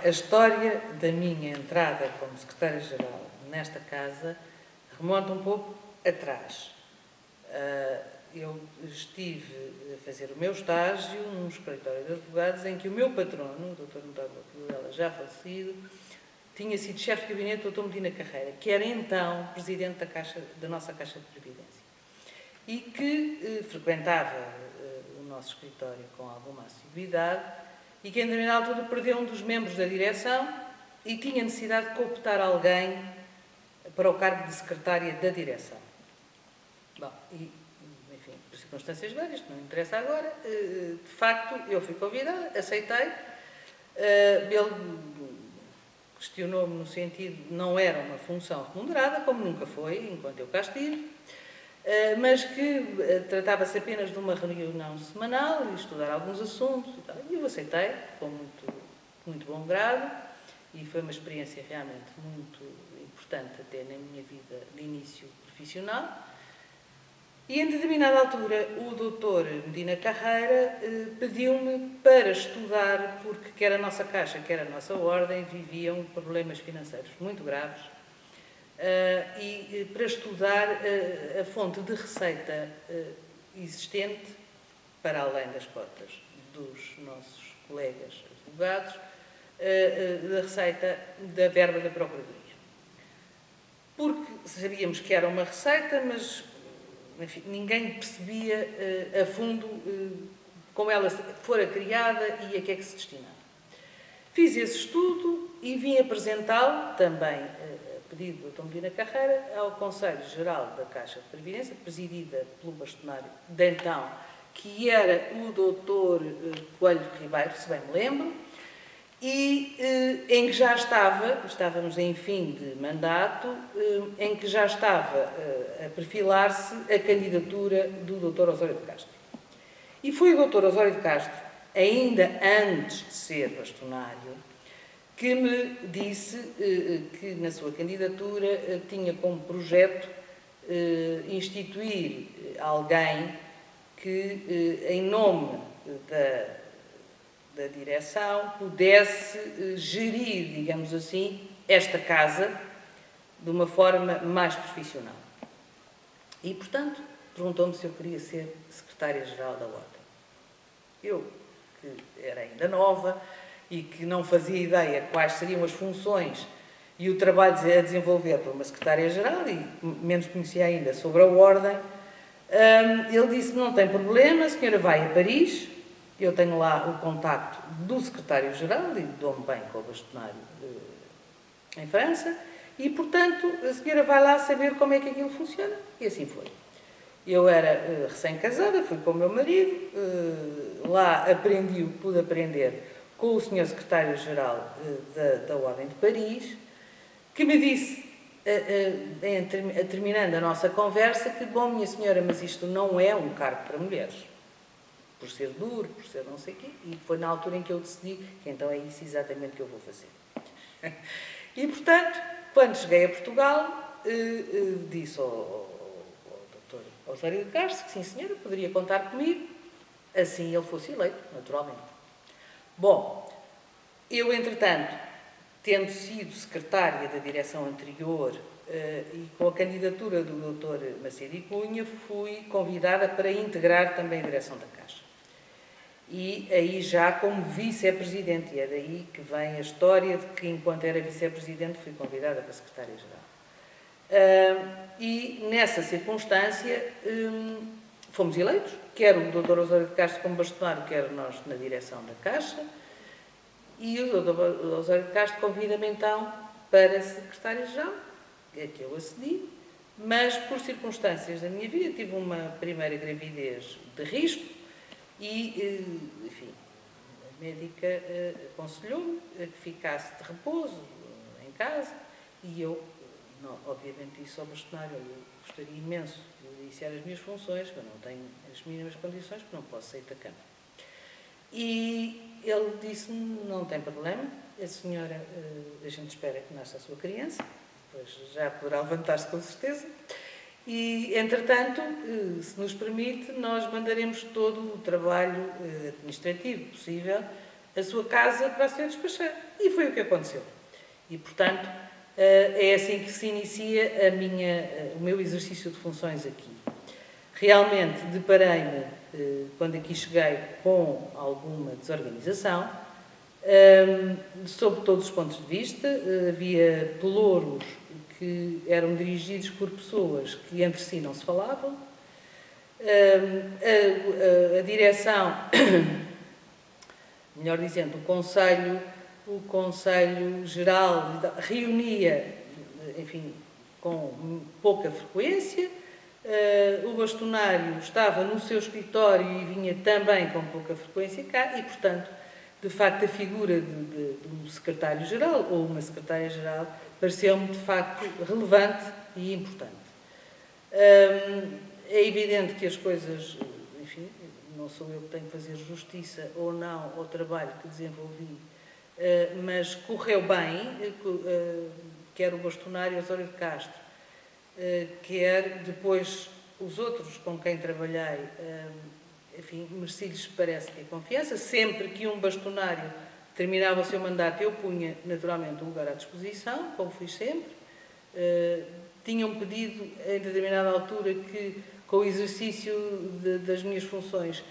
A história da minha entrada como secretária-geral nesta casa remonta um pouco atrás. Eu estive a fazer o meu estágio num escritório de advogados em que o meu patrono, o Dr. António Vilela, já falecido, tinha sido chefe de gabinete do Dr. Medina Carreira, que era então presidente da nossa Caixa de Previdência e que frequentava o nosso escritório com alguma assiduidade e que, em determinada altura, perdeu um dos membros da direção e tinha necessidade de cooptar alguém para o cargo de secretária da direção. Bom, e, enfim, por circunstâncias várias, que não interessa agora, de facto, eu fui convidada, aceitei. Ele questionou-me no sentido de não era uma função remunerada, como nunca foi, enquanto eu cá estive, mas que tratava-se apenas de uma reunião semanal e estudar alguns assuntos e tal. E eu aceitei, com muito bom grado, e foi uma experiência realmente muito importante até na minha vida de início profissional. E em determinada altura o Dr. Medina Carreira pediu-me para estudar, porque quer a nossa Caixa, quer a nossa Ordem viviam problemas financeiros muito graves, e para estudar a fonte de receita existente, para além das cotas dos nossos colegas advogados, da receita da verba da Procuradoria. Porque sabíamos que era uma receita, mas enfim, ninguém percebia a fundo como ela fora criada e a que é que se destinava. Fiz esse estudo e vim apresentá-lo também pedido do Dr. Medina Carreira, ao Conselho Geral da Caixa de Previdência, presidida pelo bastonário de então, que era o Dr. Coelho Ribeiro, se bem me lembro, e em que já estávamos em fim de mandato, em que já estava a perfilar-se a candidatura do Dr. Osório de Castro. E foi o Dr. Osório de Castro, ainda antes de ser bastonário, que me disse que na sua candidatura tinha como projeto instituir alguém que, em nome da direção, pudesse gerir, digamos assim, esta casa de uma forma mais profissional. E, portanto, perguntou-me se eu queria ser secretária-geral da Ordem. Eu, que era ainda nova, e que não fazia ideia quais seriam as funções e o trabalho a desenvolver por uma secretária-geral, e menos conhecia ainda sobre a Ordem, ele disse: não tem problema, a senhora vai a Paris, eu tenho lá o contacto do secretário-geral e dou-me bem com o bastonário em França, e, portanto, a senhora vai lá saber como é que aquilo funciona. E assim foi. Eu era recém-casada, fui com o meu marido, lá aprendi o que pude aprender com o Sr. Secretário-Geral da Ordem de Paris, que me disse, terminando a nossa conversa, que, bom, minha senhora, mas isto não é um cargo para mulheres, por ser duro, por ser não sei o quê, e foi na altura em que eu decidi que então é isso exatamente que eu vou fazer. E, portanto, quando cheguei a Portugal, disse ao Dr. Osório de Castro que, sim senhora, poderia contar comigo, assim ele fosse eleito, naturalmente. Bom, eu, entretanto, tendo sido secretária da direção anterior e com a candidatura do Dr. Macedo e Cunha, fui convidada para integrar também a direção da Caixa. E aí já como vice-presidente, e é daí que vem a história de que, enquanto era vice-presidente, fui convidada para secretária-geral. E, nessa circunstância, fomos eleitos, quer o Dr. Osório de Castro como bastonário, quer nós na direção da Caixa, e o Dr. Osório de Castro convida-me então para secretária-geral, é que eu acedi, mas por circunstâncias da minha vida tive uma primeira gravidez de risco e, enfim, a médica aconselhou-me a que ficasse de repouso em casa e eu, não, obviamente, disse ao bastonário: eu gostaria imenso de iniciar as minhas funções, mas não tenho as mínimas condições, porque não posso sair da cama. E ele disse-me: não tem problema, a senhora, a gente espera que nasça a sua criança, pois já poderá levantar-se com certeza, e, entretanto, se nos permite, nós mandaremos todo o trabalho administrativo possível a sua casa para a senhora despachar. E foi o que aconteceu. E, portanto, é assim que se inicia o meu exercício de funções aqui. Realmente deparei-me, quando aqui cheguei, com alguma desorganização, sob todos os pontos de vista. Havia pelouros que eram dirigidos por pessoas que entre si não se falavam. A direção, melhor dizendo, o Conselho Geral reunia, enfim, com pouca frequência. O bastonário estava no seu escritório e vinha também com pouca frequência cá e, portanto, de facto, a figura do secretário-geral ou uma secretária-geral pareceu-me, de facto, relevante e importante. É evidente que as coisas, enfim, não sou eu que tenho que fazer justiça ou não ao trabalho que desenvolvi, mas correu bem, quer o bastonário Osório de Castro, quer depois os outros com quem trabalhei, enfim, mereci-lhes, parece-me, a confiança. Sempre que um bastonário terminava o seu mandato, eu punha, naturalmente, um lugar à disposição, como fui sempre. Tinham pedido, em determinada altura, que, com o exercício das minhas funções,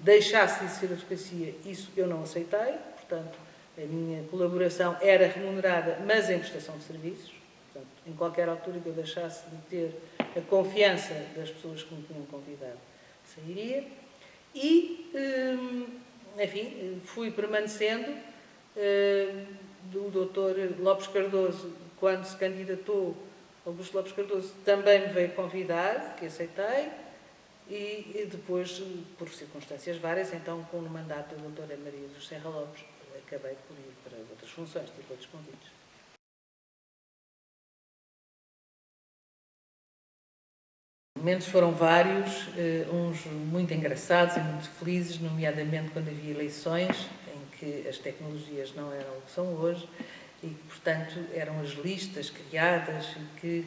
deixasse de exercer a advocacia. Isso eu não aceitei, portanto, a minha colaboração era remunerada, mas em prestação de serviços. Portanto, em qualquer altura que eu deixasse de ter a confiança das pessoas que me tinham convidado, sairia. E, enfim, fui permanecendo. O Dr. Lopes Cardoso, quando se candidatou, Augusto Lopes Cardoso, também me veio convidar, que aceitei, e depois, por circunstâncias várias, então, com o mandato da doutora Maria dos Serra Lopes, acabei por ir para outras funções, tipo outros convites. Os momentos foram vários, uns muito engraçados e muito felizes, nomeadamente quando havia eleições, em que as tecnologias não eram o que são hoje, e que, portanto, eram as listas criadas e que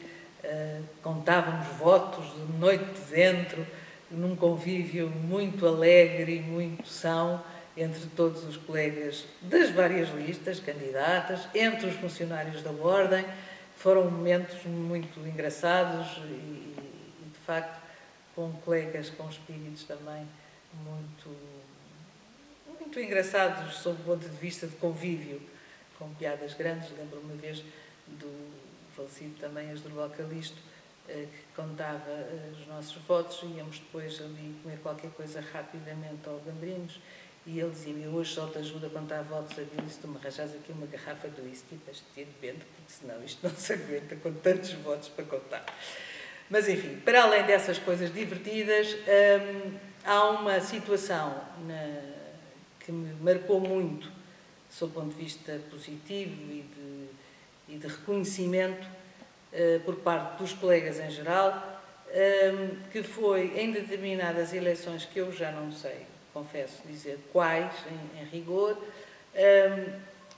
contávamos votos de noite dentro, num convívio muito alegre e muito são entre todos os colegas das várias listas candidatas, entre os funcionários da Ordem. Foram momentos muito engraçados e de facto, com colegas com espíritos também muito engraçados sob o ponto de vista de convívio, com piadas grandes. Lembro-me uma vez do falecido também Asdrubal Calisto, que contava os nossos votos, e íamos depois ali comer qualquer coisa rapidamente ao Gambrinhos, e ele dizia-me: hoje só te ajudo a contar votos, a se tu me arranjas aqui uma garrafa de whisky para este dia de vento, porque senão isto não se aguenta com tantos votos para contar. Mas, enfim, para além dessas coisas divertidas, há uma situação que me marcou muito, sob o ponto de vista positivo e de reconhecimento por parte dos colegas em geral, que foi em determinadas eleições, que eu já não sei, confesso dizer quais, em rigor,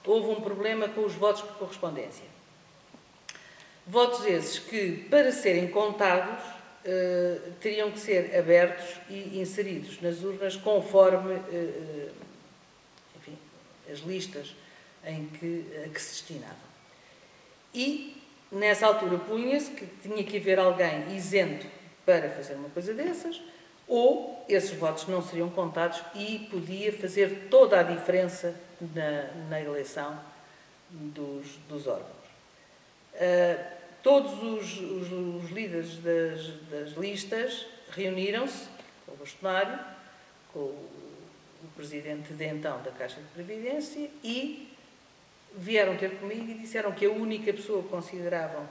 houve um problema com os votos por correspondência. Votos esses que, para serem contados, teriam que ser abertos e inseridos nas urnas conforme, enfim, as listas a que se destinavam. E, nessa altura, punha-se que tinha que haver alguém isento para fazer uma coisa dessas, ou esses votos não seriam contados e podia fazer toda a diferença na eleição dos órgãos. Todos os líderes das listas reuniram-se com o bastonário, com o presidente de então da Caixa de Previdência, e vieram ter comigo e disseram que a única pessoa que consideravam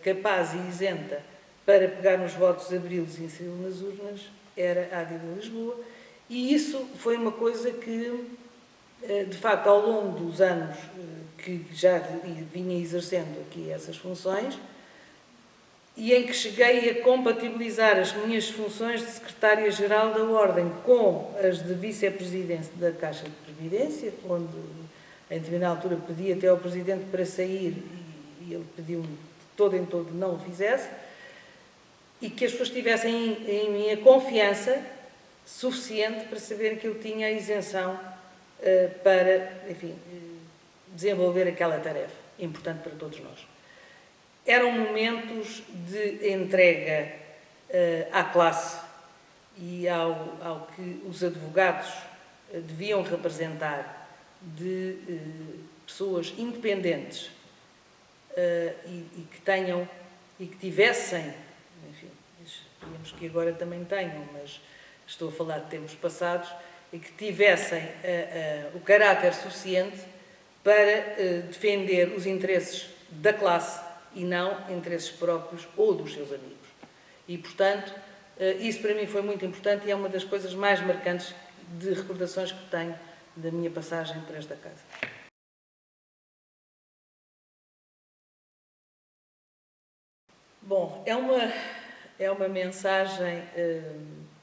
capaz e isenta para pegar nos votos, abri-los e inseri-los nas urnas era a Águeda de Lisboa. E isso foi uma coisa que, de facto, ao longo dos anos que já vinha exercendo aqui essas funções, e em que cheguei a compatibilizar as minhas funções de secretária-geral da Ordem com as de vice-presidente da Caixa de Previdência, onde, em determinada altura, pedi até ao Presidente para sair e ele pediu-me de todo em todo não o fizesse, e que as pessoas tivessem em mim a confiança suficiente para saber que eu tinha a isenção para, enfim, desenvolver aquela tarefa, importante para todos nós. Eram momentos de entrega à classe e ao que os advogados deviam representar, de pessoas independentes e que tivessem, enfim, esperemos que agora também tenham, mas estou a falar de tempos passados, e que tivessem o caráter suficiente para defender os interesses da classe e não interesses próprios ou dos seus amigos. E, portanto, isso para mim foi muito importante e é uma das coisas mais marcantes de recordações que tenho da minha passagem por esta casa. Bom, é uma mensagem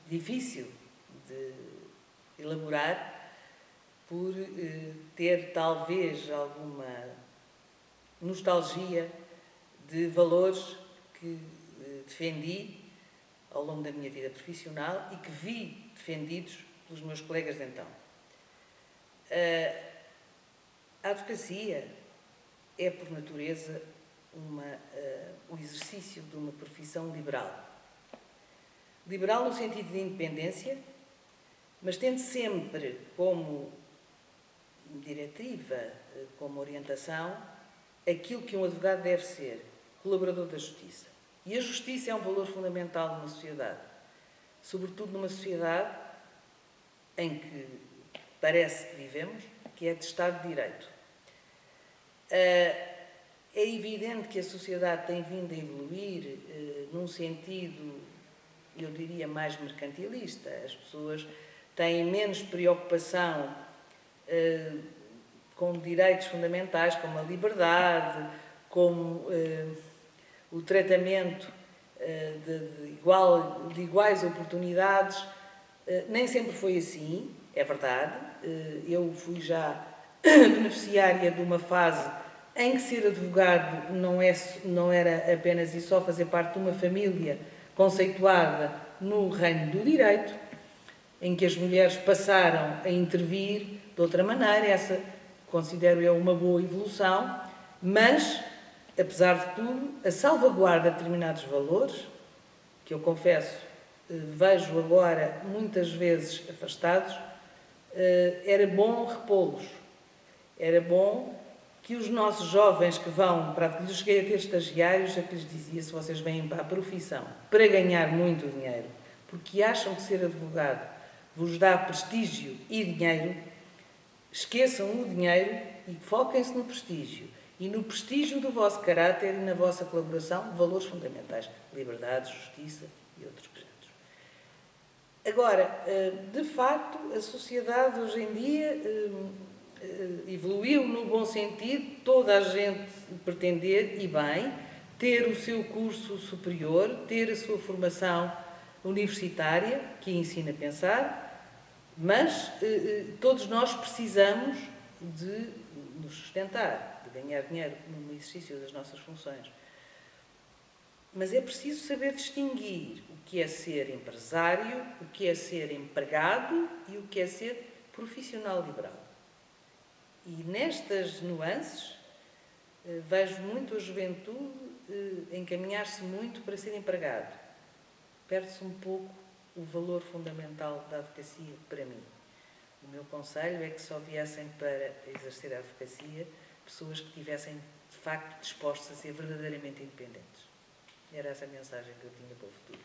difícil de elaborar, por ter talvez alguma nostalgia de valores que defendi ao longo da minha vida profissional e que vi defendidos pelos meus colegas de então. A advocacia é, por natureza, o exercício de uma profissão liberal. Liberal no sentido de independência, mas tendo sempre como diretiva, como orientação, aquilo que um advogado deve ser, colaborador da justiça. E a justiça é um valor fundamental numa sociedade, sobretudo numa sociedade em que parece que vivemos, que é de Estado de Direito. É evidente que a sociedade tem vindo a evoluir num sentido, eu diria, mais mercantilista. As pessoas têm menos preocupação com direitos fundamentais, como a liberdade, como o tratamento de iguais oportunidades. Nem sempre foi assim, é verdade. Eu fui já beneficiária de uma fase em que ser advogado não era apenas e só fazer parte de uma família conceituada no reino do direito, em que as mulheres passaram a intervir de outra maneira. Essa considero eu uma boa evolução, mas, apesar de tudo, a salvaguarda de determinados valores, que eu confesso vejo agora muitas vezes afastados, era bom repô-los. Era bom que os nossos jovens que vão para... Eu cheguei a ter estagiários a que lhes dizia: se vocês vêm para a profissão para ganhar muito dinheiro, porque acham que ser advogado vos dá prestígio e dinheiro, esqueçam o dinheiro e foquem-se no prestígio. E no prestígio do vosso caráter e na vossa colaboração, valores fundamentais: liberdade, justiça e outros géneros. Agora, de facto, a sociedade hoje em dia evoluiu no bom sentido, toda a gente pretender, e bem, ter o seu curso superior, ter a sua formação universitária, que ensina a pensar, mas todos nós precisamos de nos sustentar, de ganhar dinheiro no exercício das nossas funções. Mas é preciso saber distinguir o que é ser empresário, o que é ser empregado e o que é ser profissional liberal. E nestas nuances vejo muito a juventude encaminhar-se muito para ser empregado. Perde-se um pouco o valor fundamental da advocacia para mim. O meu conselho é que só viessem para exercer a advocacia pessoas que estivessem, de facto, dispostas a ser verdadeiramente independentes. Era essa a mensagem que eu tinha para o futuro.